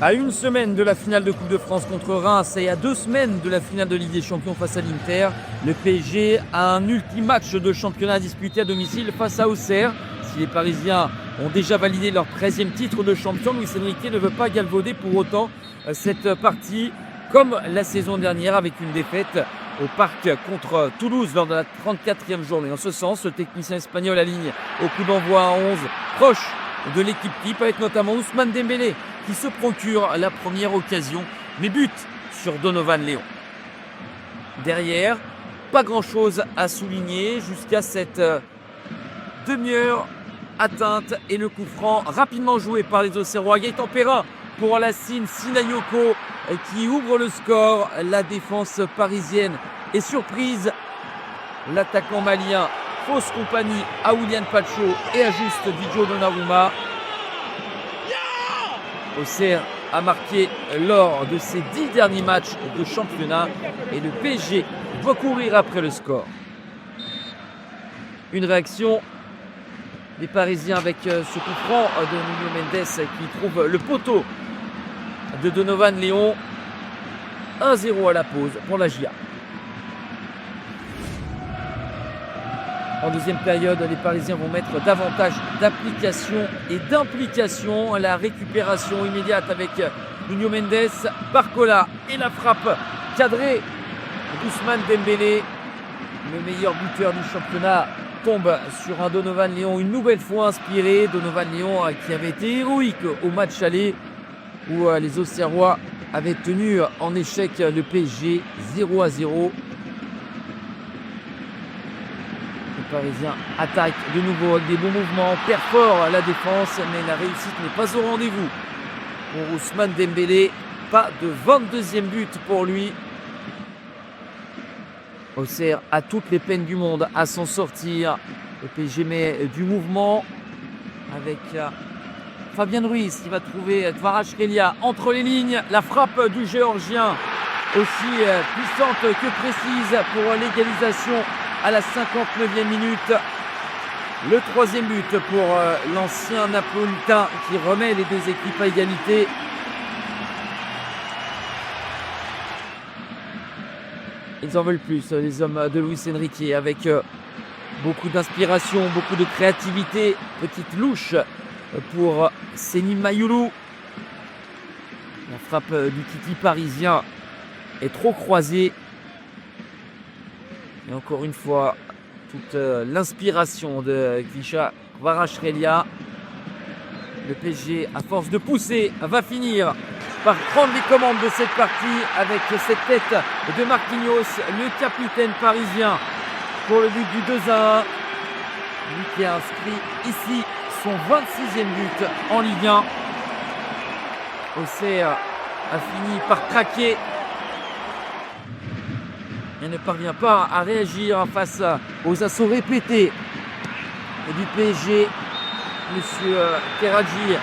À une semaine de la finale de Coupe de France contre Reims et à 2 semaines de la finale de Ligue des Champions face à l'Inter, le PSG a un ultime match de championnat disputé à domicile face à Auxerre. Si les Parisiens ont déjà validé leur 13e titre de champion, Luis Enrique ne veut pas galvauder pour autant cette partie comme la saison dernière avec une défaite au Parc contre Toulouse lors de la 34e journée. En ce sens, le technicien espagnol aligne au coup d'envoi à 11 proche de l'équipe type avec notamment Ousmane Dembélé qui se procure la première occasion mais bute sur Donovan Léon. Derrière, pas grand chose à souligner jusqu'à cette demi-heure atteinte et le coup franc rapidement joué par les Auxerrois. Gaëtan Perrin pour Lassine Sinayoko qui ouvre le score. La défense parisienne est surprise. L'attaquant malien fausse compagnie à Willian Pacho et ajuste Didio Donnarumma. Auxerre a marqué lors de ses 10 derniers matchs de championnat et le PSG doit courir après le score. Une réaction des Parisiens avec ce coup franc de Nuno Mendes qui trouve le poteau de Donovan Léon. 1-0 à la pause pour la GIA. En deuxième période, les Parisiens vont mettre davantage d'application et d'implication. La récupération immédiate avec Nuno Mendes, Barcola et la frappe cadrée d'Ousmane Dembélé. Le meilleur buteur du championnat tombe sur un Donovan Léon une nouvelle fois inspiré. Donovan Léon qui avait été héroïque au match aller où les Auxerrois avaient tenu en échec le PSG 0-0. Les Parisiens attaquent de nouveau avec des bons mouvements, perforent la défense, mais la réussite n'est pas au rendez-vous pour Ousmane Dembélé. Pas de 22e but pour lui. Auxerre a toutes les peines du monde à s'en sortir. Le PSG met du mouvement avec Fabien Ruiz qui va trouver Kvaratskhelia entre les lignes. La frappe du Géorgien aussi puissante que précise pour l'égalisation à la 59e minute. Le 3e but pour l'ancien Napolitain qui remet les deux équipes à égalité. Ils en veulent plus, les hommes de Luis Enrique, avec beaucoup d'inspiration, beaucoup de créativité. Petite louche pour Seny Mayulu. La frappe du Titi parisien est trop croisée. Et encore une fois, toute l'inspiration de Kvaratskhelia. Le PSG, à force de pousser, va finir par prendre les commandes de cette partie avec cette tête de Marquinhos, le capitaine parisien, pour le but du 2-1. Lui qui a inscrit ici son 26e but en Ligue 1. Auxerre a fini par craquer et ne parvient pas à réagir face aux assauts répétés du PSG. Monsieur Terradji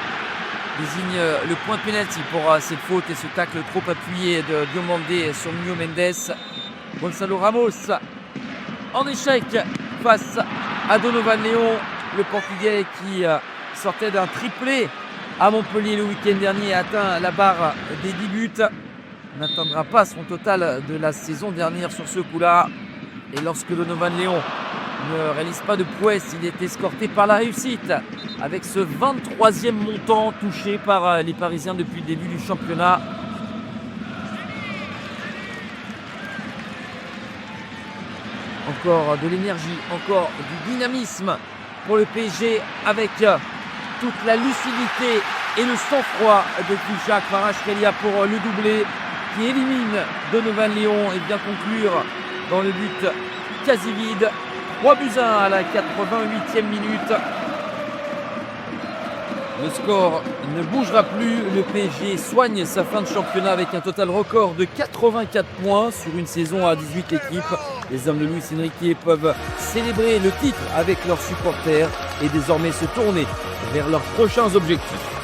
désigne le point de pénalty pour cette faute et ce tacle trop appuyé de Diomandé sur Nuno Mendes. Gonçalo Ramos en échec face à Donovan Léon, le Portugais qui sortait d'un triplé à Montpellier le week-end dernier, a atteint la barre des 10 buts. N'atteindra pas son total de la saison dernière sur ce coup-là. Et lorsque Donovan Léon ne réalise pas de prouesse, il est escorté par la réussite avec ce 23e montant touché par les Parisiens depuis le début du championnat. Encore de l'énergie, encore du dynamisme pour le PSG avec toute la lucidité et le sang-froid de Kvaratskhelia pour le doublé qui élimine Donovan Léon et vient conclure dans le but quasi vide. 3-1 à la 88e minute. Le score ne bougera plus. Le PSG soigne sa fin de championnat avec un total record de 84 points sur une saison à 18 équipes. Les hommes de Luis Enrique peuvent célébrer le titre avec leurs supporters et désormais se tourner vers leurs prochains objectifs.